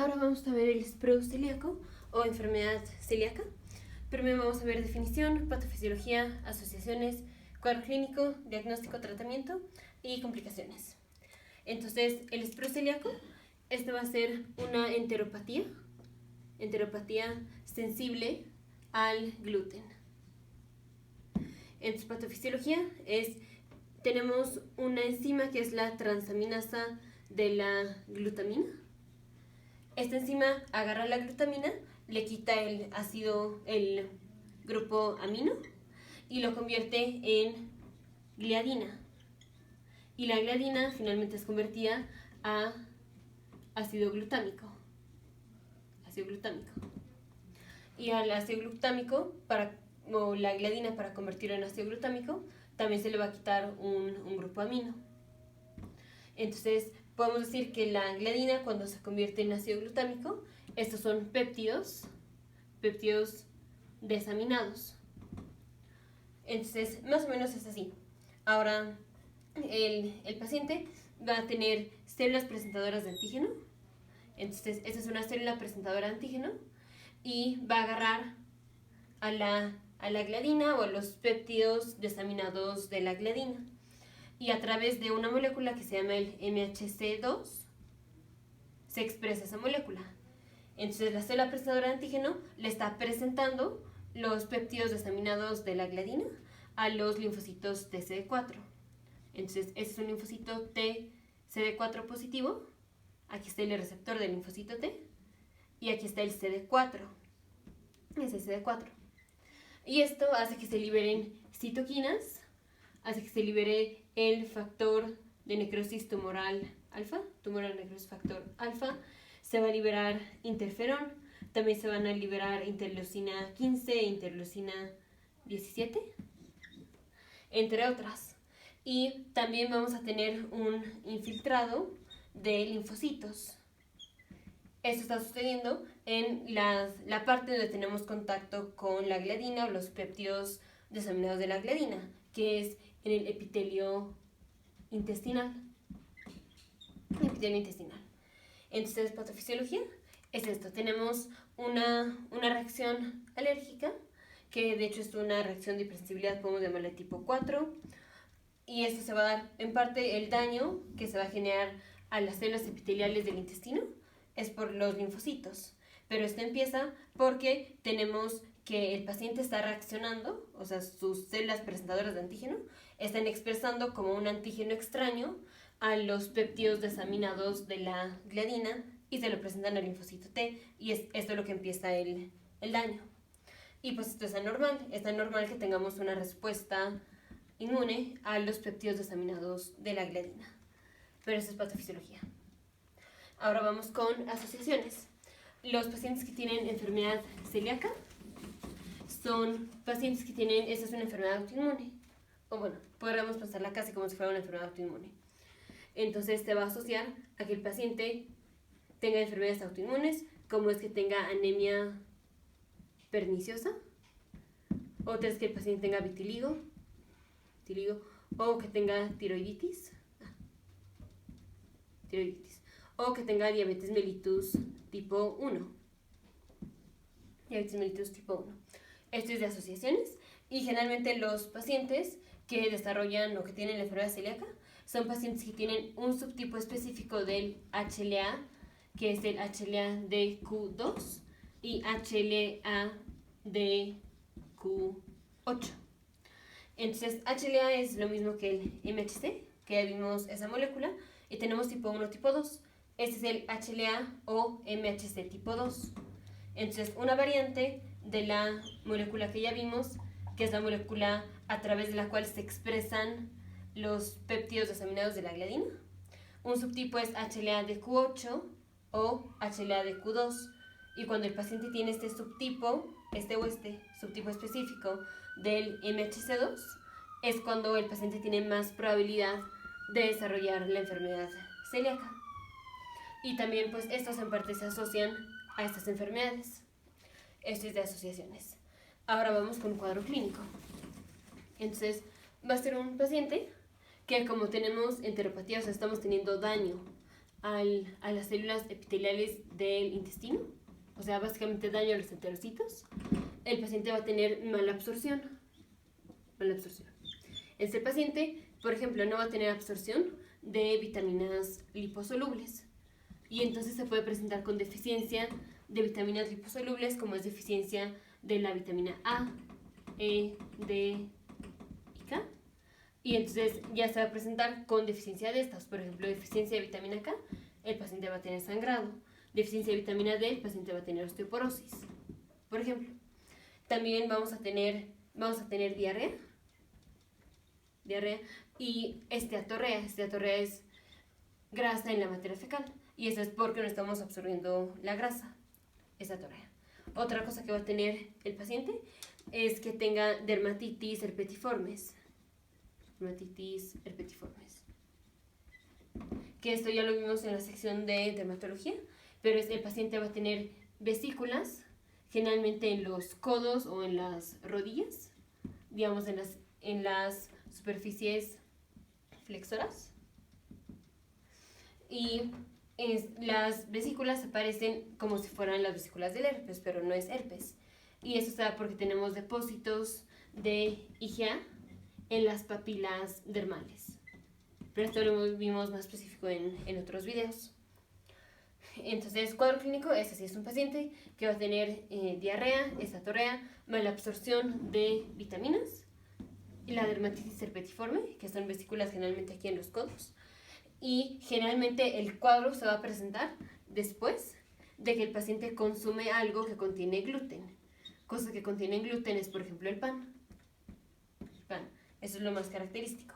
Ahora vamos a ver el espresso celíaco o enfermedad celíaca. Primero vamos a ver definición, patofisiología, asociaciones, cuadro clínico, diagnóstico, tratamiento y complicaciones. Entonces, el espresso celíaco, este va a ser una enteropatía sensible al gluten. En su patofisiología tenemos una enzima que es la transaminasa de la glutamina. Esta enzima agarra la glutamina, le quita el grupo amino y lo convierte en gliadina. Y la gliadina finalmente es convertida a ácido glutámico. Y al ácido glutámico, o la gliadina para convertirlo en ácido glutámico, también se le va a quitar un grupo amino. Entonces, podemos decir que la gliadina, cuando se convierte en ácido glutámico, estos son péptidos desaminados. Entonces, más o menos es así. Ahora, el paciente va a tener células presentadoras de antígeno. Entonces, esta es una célula presentadora de antígeno y va a agarrar a la gliadina o a los péptidos desaminados de la gliadina. Y a través de una molécula que se llama el MHC2 se expresa esa molécula. Entonces la célula presentadora de antígeno le está presentando los péptidos desaminados de la gliadina a los linfocitos TCD4. Entonces este es un linfocito TCD4 positivo. Aquí está el receptor del linfocito T y aquí está el CD4. Es el CD4. Y esto hace que se liberen citoquinas, hace que se libere el factor de necrosis tumoral alfa, tumoral necrosis factor alfa, se va a liberar interferón, también se van a liberar interleucina 15 e interleucina 17, entre otras. Y también vamos a tener un infiltrado de linfocitos. Esto está sucediendo en la parte donde tenemos contacto con la gliadina o los péptidos desaminados de la gliadina, que es en el epitelio intestinal. Entonces, patofisiología es esto. Tenemos una reacción alérgica, que de hecho es una reacción de hipersensibilidad, podemos llamarla tipo 4, y esto se va a dar en parte el daño que se va a generar a las células epiteliales del intestino, es por los linfocitos. Pero esto empieza porque tenemos que el paciente está reaccionando, o sea, sus células presentadoras de antígeno están expresando como un antígeno extraño a los péptidos desaminados de la gliadina y se lo presentan al linfocito T, y esto es lo que empieza el daño. Y pues esto es anormal que tengamos una respuesta inmune a los péptidos desaminados de la gliadina. Pero eso es patofisiología. Ahora vamos con asociaciones. Los pacientes que tienen enfermedad celíaca son pacientes que tienen, esa es una enfermedad autoinmune. O bueno, podríamos pensarla casi como si fuera una enfermedad autoinmune. Entonces se va a asociar a que el paciente tenga enfermedades autoinmunes, como es que tenga anemia perniciosa, otra es que el paciente tenga vitiligo, o que tenga tiroiditis, o que tenga diabetes mellitus tipo 1. Esto es de asociaciones, y generalmente los pacientes que desarrollan o que tienen la enfermedad celíaca son pacientes que tienen un subtipo específico del HLA, que es el HLA-DQ2 y HLA-DQ8. Entonces, HLA es lo mismo que el MHC, que ya vimos esa molécula, y tenemos tipo 1, tipo 2. Este es el HLA o MHC tipo 2. Entonces, una variante de la molécula que ya vimos, que es la molécula a través de la cual se expresan los péptidos desaminados de la gliadina. Un subtipo es HLA-DQ8 o HLA-DQ2. Y cuando el paciente tiene este subtipo específico del MHC2, es cuando el paciente tiene más probabilidad de desarrollar la enfermedad celíaca. Y también pues estos en parte se asocian a estas enfermedades. Esto es de asociaciones. Ahora vamos con un cuadro clínico. Entonces va a ser un paciente que, como tenemos enteropatía, o sea, estamos teniendo daño a las células epiteliales del intestino, o sea, básicamente daño a los enterocitos, el paciente va a tener mala absorción. Este paciente, por ejemplo, no va a tener absorción de vitaminas liposolubles y entonces se puede presentar con deficiencia de vitaminas liposolubles, como es deficiencia de la vitamina A, E, D y K. Y entonces ya se va a presentar con deficiencia de estas. Por ejemplo, deficiencia de vitamina K, el paciente va a tener sangrado. Deficiencia de vitamina D, el paciente va a tener osteoporosis, por ejemplo. También vamos a tener diarrea y esteatorrea. Esteatorrea es grasa en la materia fecal y eso es porque no estamos absorbiendo la grasa. Esteatorrea. Otra cosa que va a tener el paciente es que tenga dermatitis herpetiformes. Que esto ya lo vimos en la sección de dermatología, pero el paciente va a tener vesículas, generalmente en los codos o en las rodillas, digamos en las superficies flexoras. Y las vesículas aparecen como si fueran las vesículas del herpes, pero no es herpes. Y eso se da porque tenemos depósitos de IgA en las papilas dermales. Pero esto lo vimos más específico en otros videos. Entonces, cuadro clínico, este sí es un paciente que va a tener diarrea, esteatorrea, mala absorción de vitaminas, y la dermatitis herpetiforme, que son vesículas generalmente aquí en los codos. Y generalmente el cuadro se va a presentar después de que el paciente consume algo que contiene gluten. Cosas que contienen gluten es, por ejemplo, el pan. Eso es lo más característico.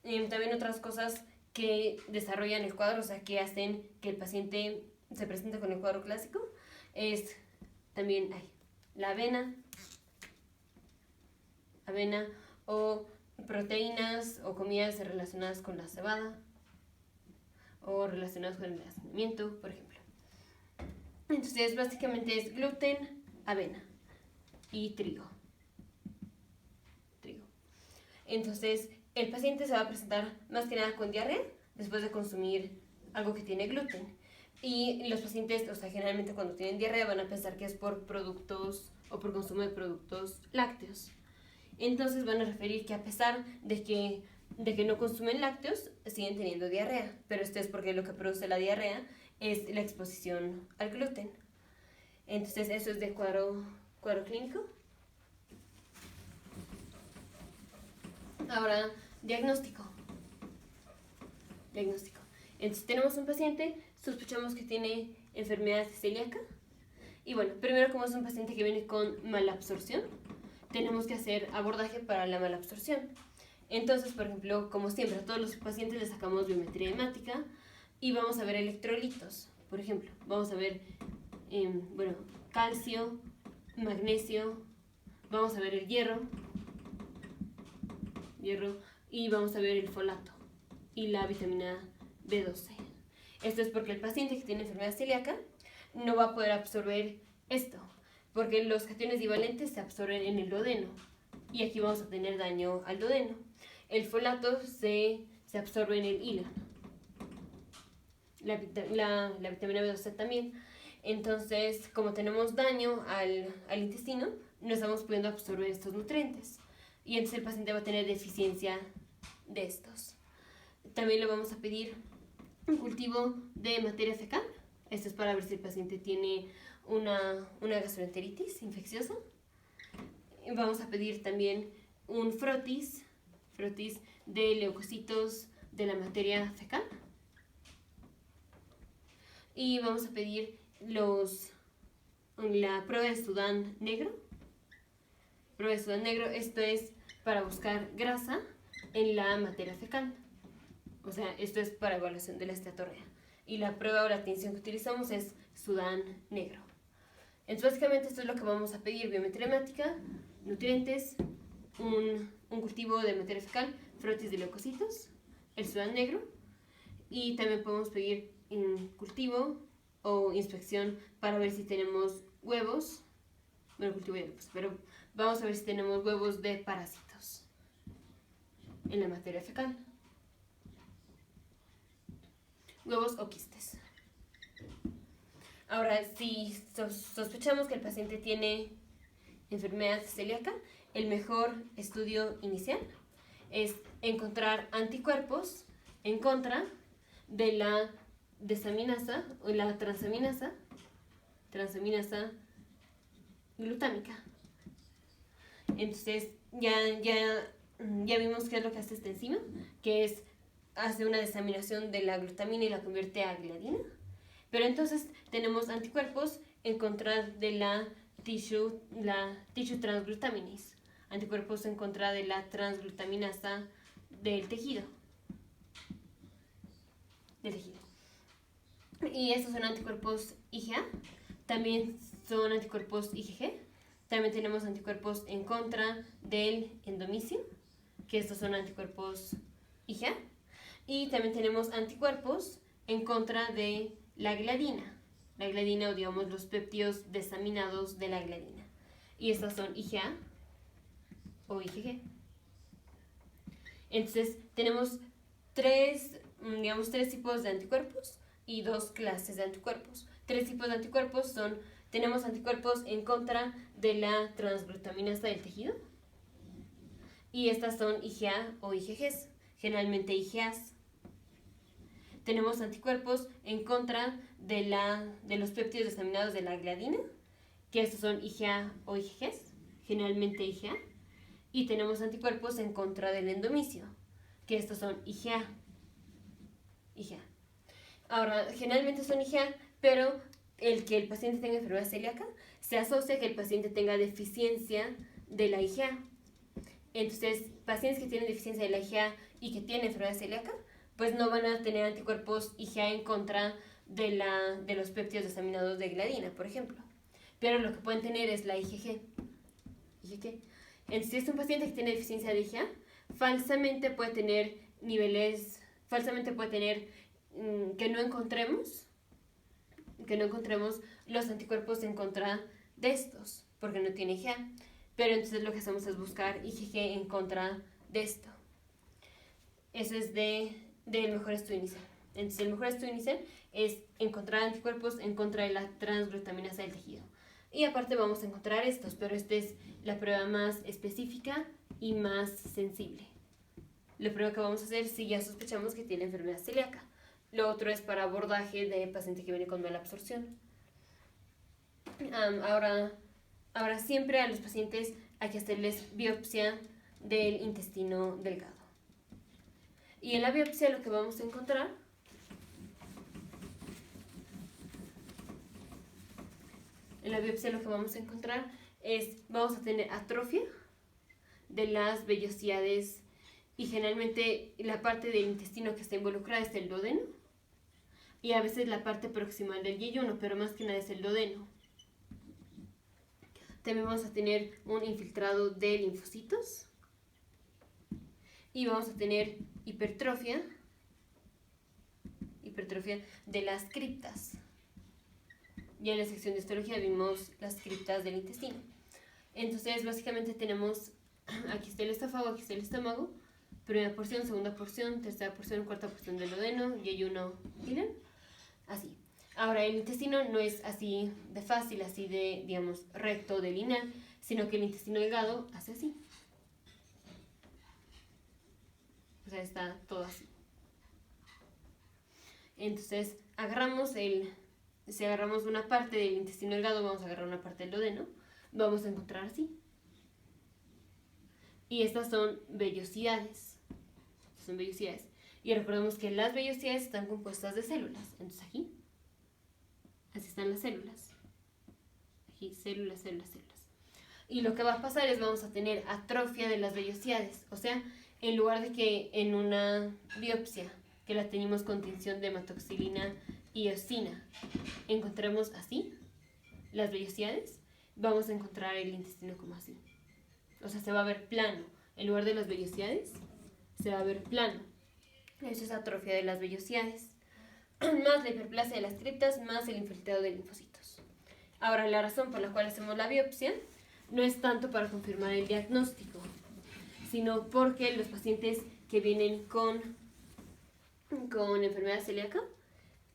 También otras cosas que desarrollan el cuadro, o sea, que hacen que el paciente se presente con el cuadro clásico, es también la avena o proteínas o comidas relacionadas con la cebada o relacionadas con el nacimiento, por ejemplo. Entonces, básicamente es gluten, avena y trigo. Entonces, el paciente se va a presentar más que nada con diarrea después de consumir algo que tiene gluten. Y los pacientes, o sea, generalmente cuando tienen diarrea van a pensar que es por productos o por consumo de productos lácteos. Entonces van a referir que a pesar de que no consumen lácteos, siguen teniendo diarrea. Pero esto es porque lo que produce la diarrea es la exposición al gluten. Entonces, eso es de cuadro clínico. Ahora, diagnóstico. Entonces, tenemos un paciente, sospechamos que tiene enfermedad celíaca. Y bueno, primero, como es un paciente que viene con mala absorción, tenemos que hacer abordaje para la mala absorción. Entonces, por ejemplo, como siempre, a todos los pacientes les sacamos biometría hemática y vamos a ver electrolitos. Por ejemplo, vamos a ver calcio, magnesio, vamos a ver el hierro y vamos a ver el folato y la vitamina B12. Esto es porque el paciente que tiene enfermedad celíaca no va a poder absorber esto, porque los cationes divalentes se absorben en el duodeno y aquí vamos a tener daño al duodeno. El folato se absorbe en el hígado. La vitamina B12 también. Entonces, como tenemos daño al intestino, no estamos pudiendo absorber estos nutrientes. Y entonces el paciente va a tener deficiencia de estos. También le vamos a pedir un cultivo de materia fecal. Esto es para ver si el paciente tiene una gastroenteritis infecciosa. Y vamos a pedir también un frotis de leucocitos de la materia fecal. Y vamos a pedir la prueba de Sudán negro. Esto es para buscar grasa en la materia fecal. O sea, esto es para evaluación de la esteatorrea. Y la prueba o la tinción que utilizamos es Sudán negro. Entonces, básicamente esto es lo que vamos a pedir: biometría hemática, nutrientes, un cultivo de materia fecal, frotis de leucocitos, el Sudán negro, y también podemos pedir un cultivo o inspección para ver si tenemos huevos. Bueno, cultivo ya, pero vamos a ver si tenemos huevos de parásitos en la materia fecal. huevos o quistes. Ahora, si sospechamos que el paciente tiene enfermedad celíaca, el mejor estudio inicial es encontrar anticuerpos en contra de la desaminasa o la transaminasa glutámica. Entonces, ya vimos qué es lo que hace esta enzima, que es hace una desaminación de la glutamina y la convierte a gliadina. Pero entonces tenemos anticuerpos en contra de la tissue transglutaminase, anticuerpos en contra de la transglutaminasa del tejido. Y estos son anticuerpos IgA, también son anticuerpos IgG, también tenemos anticuerpos en contra del endomisio, que estos son anticuerpos IgA, y también tenemos anticuerpos en contra de la gliadina o digamos los péptidos desaminados de la gliadina, y estas son IgA o IgG. Entonces tenemos tres tipos de anticuerpos y dos clases de anticuerpos. Tres tipos de anticuerpos tenemos anticuerpos en contra de la transglutaminasa del tejido, y estas son IgA o IgGs, generalmente IgAs. Tenemos anticuerpos en contra de los péptidos desaminados de la gliadina, que estos son IgA o IgGs, generalmente IgA. Y tenemos anticuerpos en contra del endomisio, que estos son IgA. Ahora, generalmente son IgA, pero el que el paciente tenga enfermedad celíaca se asocia a que el paciente tenga deficiencia de la IgA. Entonces, pacientes que tienen deficiencia de la IgA y que tienen enfermedad celíaca, pues no van a tener anticuerpos IgA en contra de los péptidos desaminados de gliadina, por ejemplo. Pero lo que pueden tener es la IgG. Entonces, si es un paciente que tiene deficiencia de IgA, falsamente puede tener que no encontremos los anticuerpos en contra de estos, porque no tiene IgA. Pero entonces lo que hacemos es buscar IgG en contra de esto. Eso es del mejor estudio inicial. Entonces el mejor estudio inicial es encontrar anticuerpos en contra de la transglutaminasa del tejido. Y aparte vamos a encontrar estos, pero esta es la prueba más específica y más sensible. La prueba que vamos a hacer si ya sospechamos que tiene enfermedad celíaca. Lo otro es para abordaje de paciente que viene con mala absorción. Ahora siempre a los pacientes hay que hacerles biopsia del intestino delgado. Y en la biopsia lo que vamos a encontrar vamos a tener atrofia de las vellosíades, y generalmente la parte del intestino que está involucrada es el duodeno, y a veces la parte proximal del yeyuno, pero más que nada es el duodeno. También vamos a tener un infiltrado de linfocitos, y vamos a tener hipertrofia de las criptas. Ya en la sección de histología vimos las criptas del intestino. Entonces básicamente tenemos, aquí está el esófago, aquí está el estómago, primera porción, segunda porción, tercera porción, cuarta porción del duodeno, yeyuno, ileón, así. Ahora el intestino no es así de fácil, así de, digamos, recto, de lineal, sino que el intestino delgado hace así. O sea, está todo así. Entonces si agarramos una parte del intestino delgado, vamos a agarrar una parte del duodeno, vamos a encontrar así. Y estas son vellosidades. Y recordemos que las vellosidades están compuestas de células. Entonces aquí, así están las células. Aquí, células. Y lo que va a pasar es vamos a tener atrofia de las vellosidades. O sea, en lugar de que en una biopsia que la teníamos con tinción de hematoxilina y eosina encontremos así las vellosidades, vamos a encontrar el intestino como así. O sea, se va a ver plano. En lugar de las vellosidades, se va a ver plano. Eso es atrofia de las vellosidades. Más la hiperplasia de las criptas, más el infiltrado de linfocitos. Ahora, la razón por la cual hacemos la biopsia no es tanto para confirmar el diagnóstico, sino porque los pacientes que vienen con enfermedad celíaca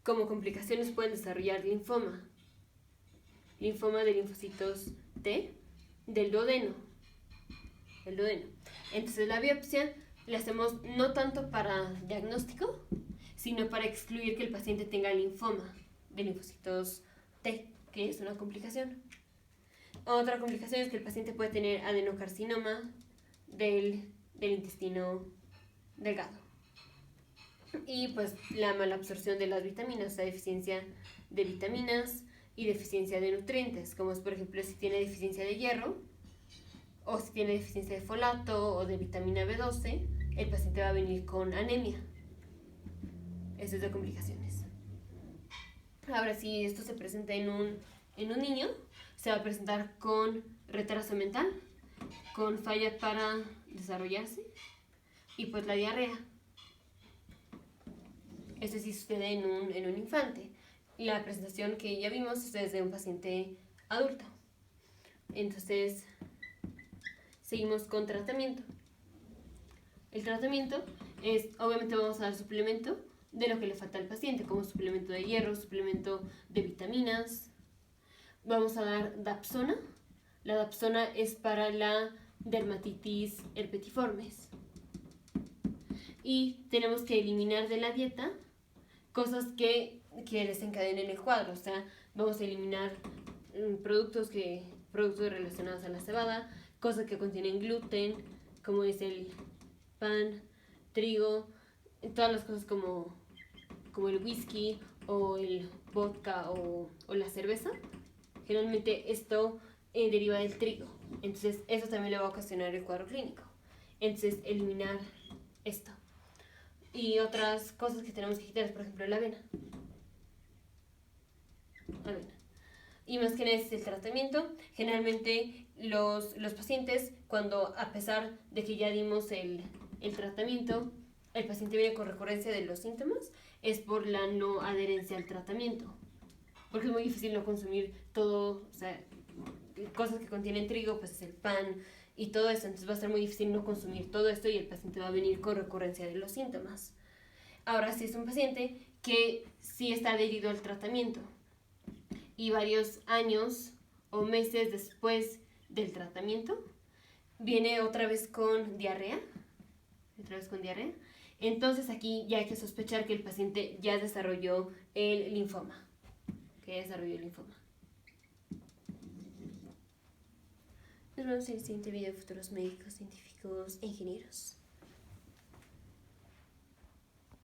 como complicaciones pueden desarrollar linfoma de linfocitos T del duodeno. Entonces la biopsia la hacemos no tanto para diagnóstico, sino para excluir que el paciente tenga linfoma de linfocitos T, que es una complicación. Otra complicación es que el paciente puede tener adenocarcinoma del intestino delgado. Y pues la mala absorción de las vitaminas, o sea, deficiencia de vitaminas y deficiencia de nutrientes, como es por ejemplo si tiene deficiencia de hierro, o si tiene deficiencia de folato o de vitamina B12, el paciente va a venir con anemia. Eso es de complicaciones. Ahora, si esto se presenta en un niño, se va a presentar con retraso mental, con falla para desarrollarse y pues la diarrea. Eso sí sucede en un infante. La presentación que ya vimos es de un paciente adulto. Entonces, seguimos con tratamiento. El tratamiento es, obviamente vamos a dar suplemento de lo que le falta al paciente, como suplemento de hierro, suplemento de vitaminas. Vamos a dar Dapsona. La Dapsona es para la dermatitis herpetiformes. Y tenemos que eliminar de la dieta cosas que desencadenen el cuadro. O sea, vamos a eliminar productos relacionados a la cebada, cosas que contienen gluten, como es el pan, trigo, todas las cosas como el whisky o el vodka o la cerveza. Generalmente esto deriva del trigo, entonces eso también le va a ocasionar el cuadro clínico. Entonces eliminar esto. Y otras cosas que tenemos que quitar es por ejemplo la avena. Y más que nada es el tratamiento. Generalmente los pacientes, cuando a pesar de que ya dimos el tratamiento, el paciente viene con recurrencia de los síntomas, es por la no adherencia al tratamiento. Porque es muy difícil no consumir todo, o sea, cosas que contienen trigo, pues es el pan y todo eso. Entonces va a ser muy difícil no consumir todo esto y el paciente va a venir con recurrencia de los síntomas. Ahora, si es un paciente que sí está adherido al tratamiento y varios años o meses después del tratamiento, viene otra vez con diarrea, entonces aquí ya hay que sospechar que el paciente ya desarrolló el linfoma. Nos vemos en el siguiente video, futuros médicos, científicos e ingenieros.